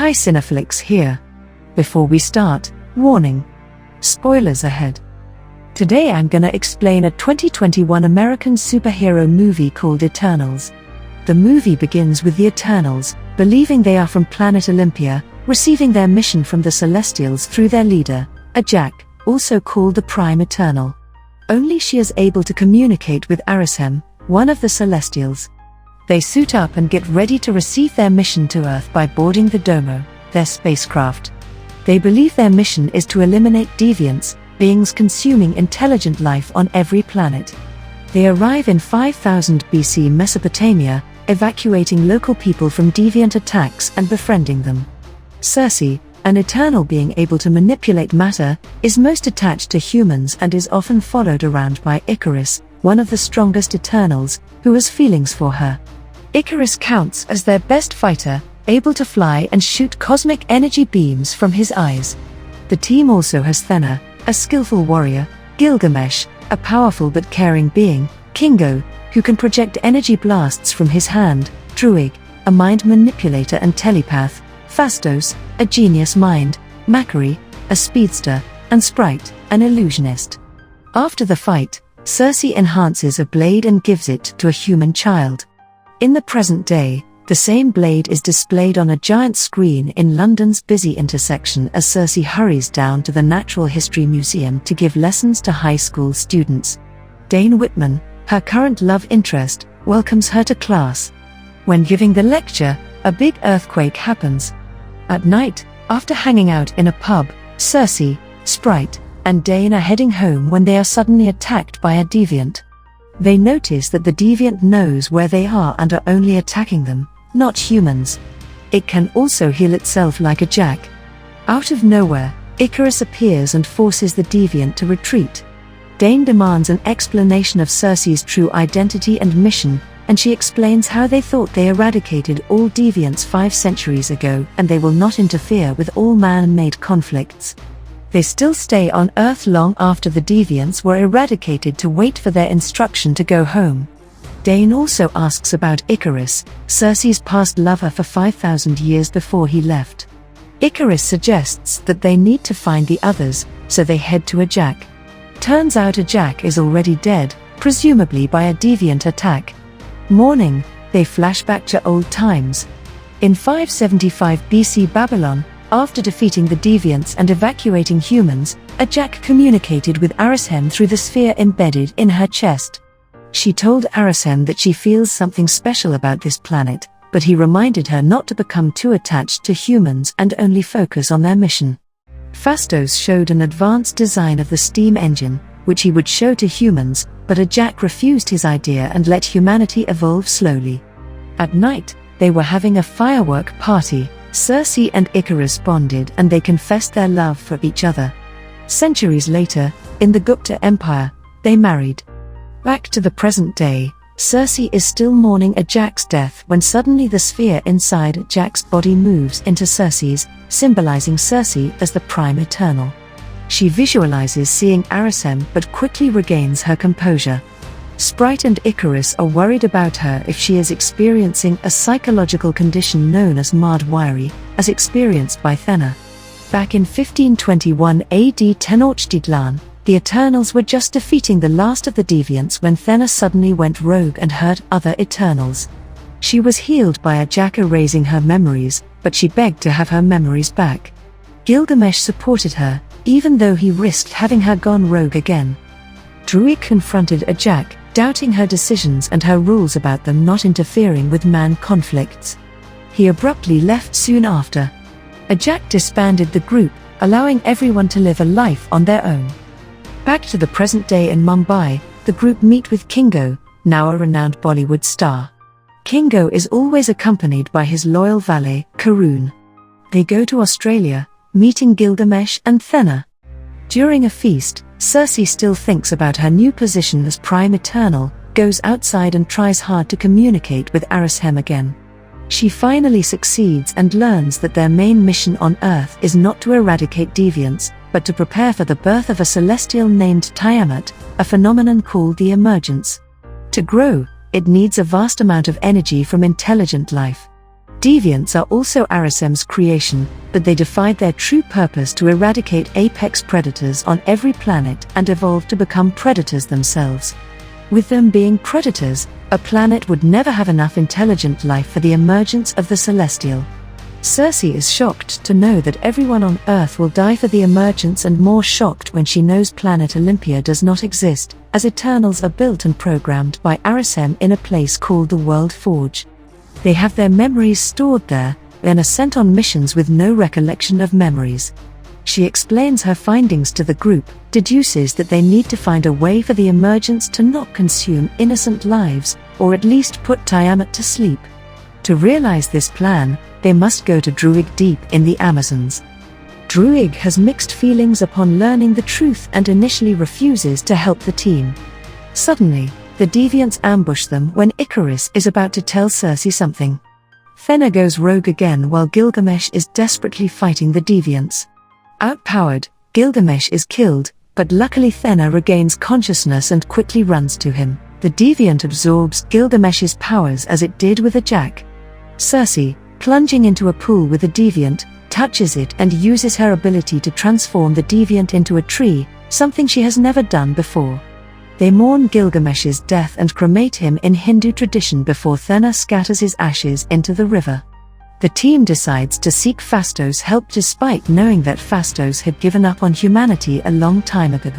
Hi, Cineflicks here. Before we start, warning. Spoilers ahead. Today I'm gonna explain a 2021 American superhero movie called Eternals. The movie begins with the Eternals, believing they are from planet Olympia, receiving their mission from the Celestials through their leader, a Jack, also called the Prime Eternal. Only she is able to communicate with Arishem, one of the Celestials. They suit up and get ready to receive their mission to Earth by boarding the Domo, their spacecraft. They believe their mission is to eliminate deviants, beings consuming intelligent life on every planet. They arrive in 5000 BC Mesopotamia, evacuating local people from deviant attacks and befriending them. Circe, an eternal being able to manipulate matter, is most attached to humans and is often followed around by Icarus, one of the strongest Eternals, who has feelings for her. Icarus counts as their best fighter, able to fly and shoot cosmic energy beams from his eyes. The team also has Thena, a skillful warrior, Gilgamesh, a powerful but caring being, Kingo, who can project energy blasts from his hand, Druig, a mind manipulator and telepath, Phastos, a genius mind, Macquarie, a speedster, and Sprite, an illusionist. After the fight, Circe enhances a blade and gives it to a human child. In the present day, the same blade is displayed on a giant screen in London's busy intersection as Circe hurries down to the Natural History Museum to give lessons to high school students. Dane Whitman, her current love interest, welcomes her to class. When giving the lecture, a big earthquake happens. At night, after hanging out in a pub, Circe, Sprite, and Dane are heading home when they are suddenly attacked by a deviant. They notice that the deviant knows where they are and are only attacking them, not humans. It can also heal itself like a jack. Out of nowhere, Icarus appears and forces the deviant to retreat. Dane demands an explanation of Circe's true identity and mission, and she explains how they thought they eradicated all deviants 5 centuries ago and they will not interfere with all man-made conflicts. They still stay on Earth long after the deviants were eradicated to wait for their instruction to go home. Dane also asks about Icarus, Circe's past lover for 5,000 years before he left. Icarus suggests that they need to find the others, so they head to a Jack. Turns out a Jack is already dead, presumably by a deviant attack. Morning, they flash back to old times. In 575 BC Babylon, after defeating the deviants and evacuating humans, a Jack communicated with Arishem through the sphere embedded in her chest. She told Arishem that she feels something special about this planet, but he reminded her not to become too attached to humans and only focus on their mission. Phastos showed an advanced design of the steam engine, which he would show to humans, but a Jack refused his idea and let humanity evolve slowly. At night, they were having a firework party. Circe and Icarus bonded and they confessed their love for each other. Centuries later, in the Gupta Empire, they married. Back to the present day, Circe is still mourning a Jack's death when suddenly the sphere inside Jack's body moves into Circe's, symbolizing Circe as the Prime Eternal. She visualizes seeing Arishem but quickly regains her composure. Sprite and Icarus are worried about her if she is experiencing a psychological condition known as Mardwari, as experienced by Thena. Back in 1521 AD Tenochtitlan, the Eternals were just defeating the last of the deviants when Thena suddenly went rogue and hurt other Eternals. She was healed by a Jack erasing her memories, but she begged to have her memories back. Gilgamesh supported her, even though he risked having her gone rogue again. Druig confronted a Jack, doubting her decisions and her rules about them not interfering with man conflicts. He abruptly left soon after. A Jack disbanded the group, allowing everyone to live a life on their own. Back to the present day in Mumbai, the group meet with Kingo, now a renowned Bollywood star. Kingo is always accompanied by his loyal valet, Karun. They go to Australia, meeting Gilgamesh and Thena. During a feast, Circe still thinks about her new position as Prime Eternal, goes outside and tries hard to communicate with Arishem again. She finally succeeds and learns that their main mission on Earth is not to eradicate deviants, but to prepare for the birth of a celestial named Tiamat, a phenomenon called the emergence. To grow, it needs a vast amount of energy from intelligent life. Deviants are also Arisem's creation, but they defied their true purpose to eradicate apex predators on every planet and evolved to become predators themselves. With them being predators, a planet would never have enough intelligent life for the emergence of the Celestial. Cersei is shocked to know that everyone on Earth will die for the emergence, and more shocked when she knows planet Olympia does not exist, as Eternals are built and programmed by Arisem in a place called the World Forge. They have their memories stored there, then are sent on missions with no recollection of memories. She explains her findings to the group, deduces that they need to find a way for the emergence to not consume innocent lives, or at least put Tiamat to sleep. To realize this plan, they must go to Druig deep in the Amazons. Druig has mixed feelings upon learning the truth and initially refuses to help the team. Suddenly, the Deviants ambush them when Icarus is about to tell Cersei something. Fenna goes rogue again while Gilgamesh is desperately fighting the Deviants. Outpowered, Gilgamesh is killed, but luckily Fenna regains consciousness and quickly runs to him. The Deviant absorbs Gilgamesh's powers as it did with Ajak. Cersei, plunging into a pool with a Deviant, touches it and uses her ability to transform the Deviant into a tree, something she has never done before. They mourn Gilgamesh's death and cremate him in Hindu tradition before Fenna scatters his ashes into the river. The team decides to seek Phastos' help despite knowing that Phastos had given up on humanity a long time ago.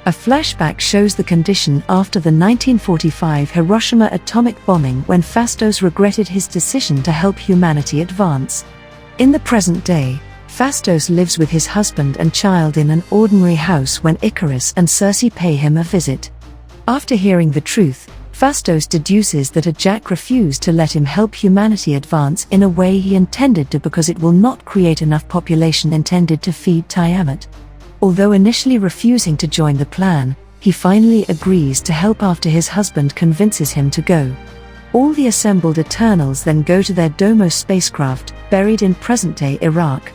A flashback shows the condition after the 1945 Hiroshima atomic bombing, when Phastos regretted his decision to help humanity advance. In the present day, Phastos lives with his husband and child in an ordinary house when Icarus and Cersei pay him a visit. After hearing the truth, Phastos deduces that Ajak refused to let him help humanity advance in a way he intended to because it will not create enough population intended to feed Tiamat. Although initially refusing to join the plan, he finally agrees to help after his husband convinces him to go. All the assembled Eternals then go to their Domo spacecraft, buried in present-day Iraq.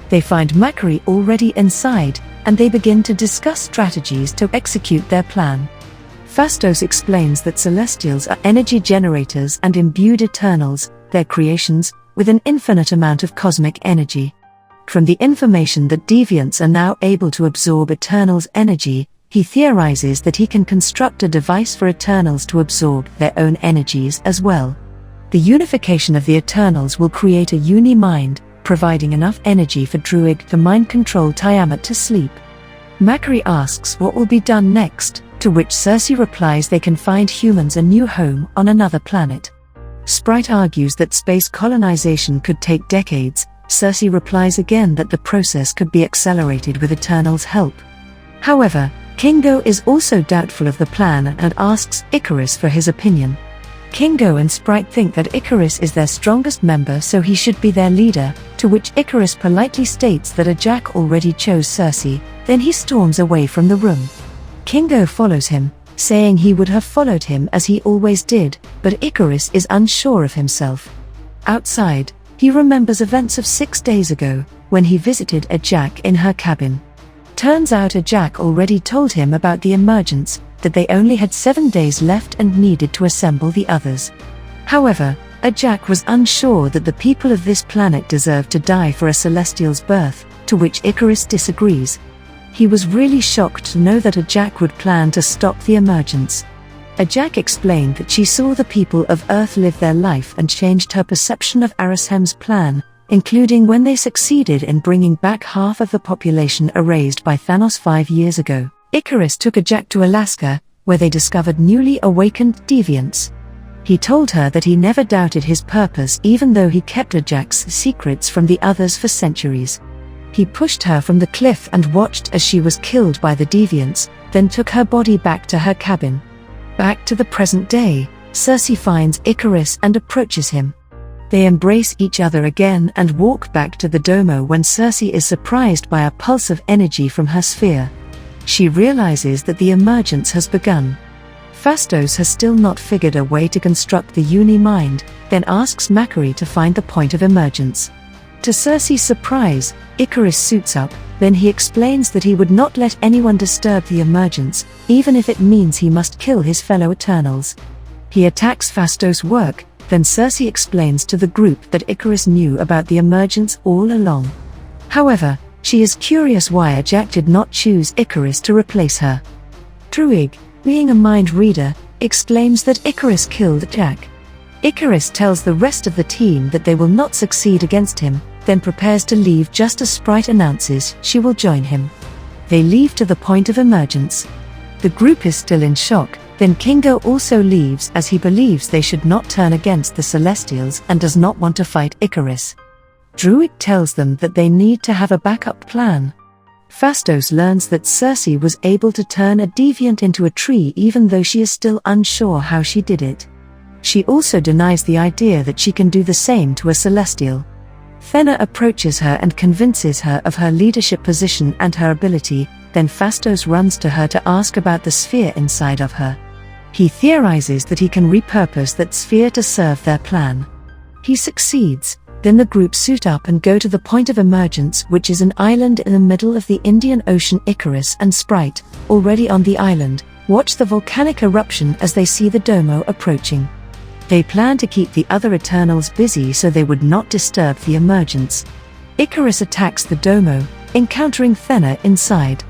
They find Macquarie already inside, and they begin to discuss strategies to execute their plan. Phastos explains that Celestials are energy generators and imbued Eternals, their creations, with an infinite amount of cosmic energy. From the information that Deviants are now able to absorb Eternals' energy, he theorizes that he can construct a device for Eternals to absorb their own energies as well. The unification of the Eternals will create a uni-mind, providing enough energy for Druig to mind-control Tiamat to sleep. Macquarie asks what will be done next, to which Cersei replies they can find humans a new home on another planet. Sprite argues that space colonization could take decades. Cersei replies again that the process could be accelerated with Eternals' help. However, Kingo is also doubtful of the plan and asks Icarus for his opinion. Kingo and Sprite think that Icarus is their strongest member, so he should be their leader, to which Icarus politely states that Ajak already chose Cersei, then he storms away from the room. Kingo follows him, saying he would have followed him as he always did, but Icarus is unsure of himself. Outside, he remembers events of 6 days ago, when he visited Ajak in her cabin. Turns out Ajak already told him about the emergence, that they only had 7 days left and needed to assemble the others. However, Ajak was unsure that the people of this planet deserved to die for a Celestial's birth, to which Icarus disagrees. He was really shocked to know that Ajak would plan to stop the emergence. Ajak explained that she saw the people of Earth live their life and changed her perception of Arisem's plan, including when they succeeded in bringing back half of the population erased by Thanos 5 years ago. Icarus took Ajak to Alaska, where they discovered newly awakened deviants. He told her that he never doubted his purpose even though he kept Ajak's secrets from the others for centuries. He pushed her from the cliff and watched as she was killed by the deviants, then took her body back to her cabin. Back to the present day, Cersei finds Icarus and approaches him. They embrace each other again and walk back to the Domo when Cersei is surprised by a pulse of energy from her sphere. She realizes that the emergence has begun. Phastos has still not figured a way to construct the uni-mind, then asks Macquarie to find the point of emergence. To Cersei's surprise, Icarus suits up, then he explains that he would not let anyone disturb the emergence, even if it means he must kill his fellow Eternals. He attacks Phastos' work, Then Cersei explains to the group that Icarus knew about the emergence all along. However, she is curious why Jack did not choose Icarus to replace her. Druig, being a mind reader, exclaims that Icarus killed Jack. Icarus tells the rest of the team that they will not succeed against him, then prepares to leave just as Sprite announces she will join him. They leave to the point of emergence. The group is still in shock, then Kingo also leaves as he believes they should not turn against the Celestials and does not want to fight Icarus. Druig tells them that they need to have a backup plan. Phastos learns that Cersei was able to turn a deviant into a tree even though she is still unsure how she did it. She also denies the idea that she can do the same to a Celestial. Thenna approaches her and convinces her of her leadership position and her ability, then Phastos runs to her to ask about the sphere inside of her. He theorizes that he can repurpose that sphere to serve their plan. He succeeds. Then the group suit up and go to the point of emergence, which is an island in the middle of the Indian Ocean. Icarus and Sprite, already on the island, watch the volcanic eruption as they see the domo approaching. They plan to keep the other Eternals busy so they would not disturb the emergence. Icarus attacks the domo, encountering Thenna inside.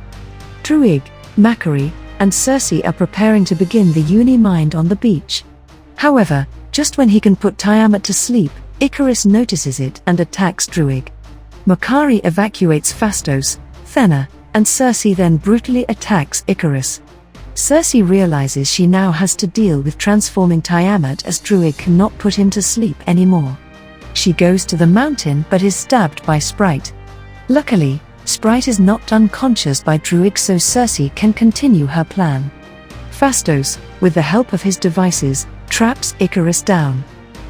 Druig, Macquarie, and Cersei are preparing to begin the Uni-Mind on the beach. However, just when he can put Tiamat to sleep, Icarus notices it and attacks Druig. Macquarie evacuates Phastos, Thenna, and Cersei then brutally attacks Icarus. Cersei realizes she now has to deal with transforming Tiamat as Druig cannot put him to sleep anymore. She goes to the mountain but is stabbed by Sprite. Luckily, Sprite is knocked unconscious by Druig so Cersei can continue her plan. Phastos, with the help of his devices, traps Icarus down.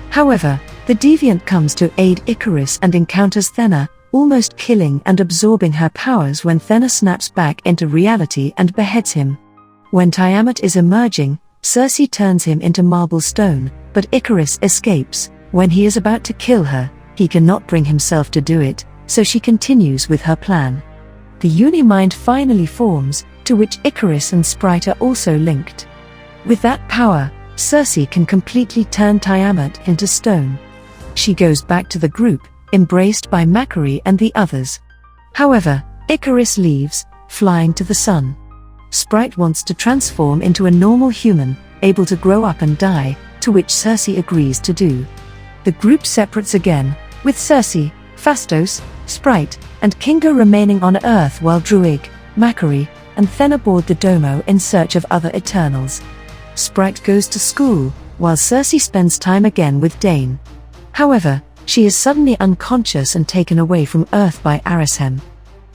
However, the deviant comes to aid Icarus and encounters Thenna, almost killing and absorbing her powers when Thenna snaps back into reality and beheads him. When Tiamat is emerging, Cersei turns him into marble stone, but Icarus escapes. When he is about to kill her, he cannot bring himself to do it, so she continues with her plan. The Uni-Mind finally forms, to which Icarus and Sprite are also linked. With that power, Cersei can completely turn Tiamat into stone. She goes back to the group, embraced by Macquarie and the others. However, Icarus leaves, flying to the sun. Sprite wants to transform into a normal human, able to grow up and die, to which Cersei agrees to do. The group separates again, with Cersei, Phastos, Sprite, and Kingo remaining on Earth while Druig, Macquarie, and Thenna board the domo in search of other Eternals. Sprite goes to school, while Cersei spends time again with Dane. However, she is suddenly unconscious and taken away from Earth by Arishem.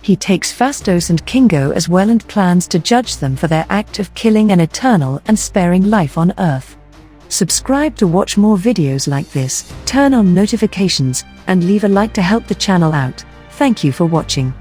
He takes Phastos and Kingo as well and plans to judge them for their act of killing an Eternal and sparing life on Earth. Subscribe to watch more videos like this, turn on notifications, and leave a like to help the channel out. Thank you for watching.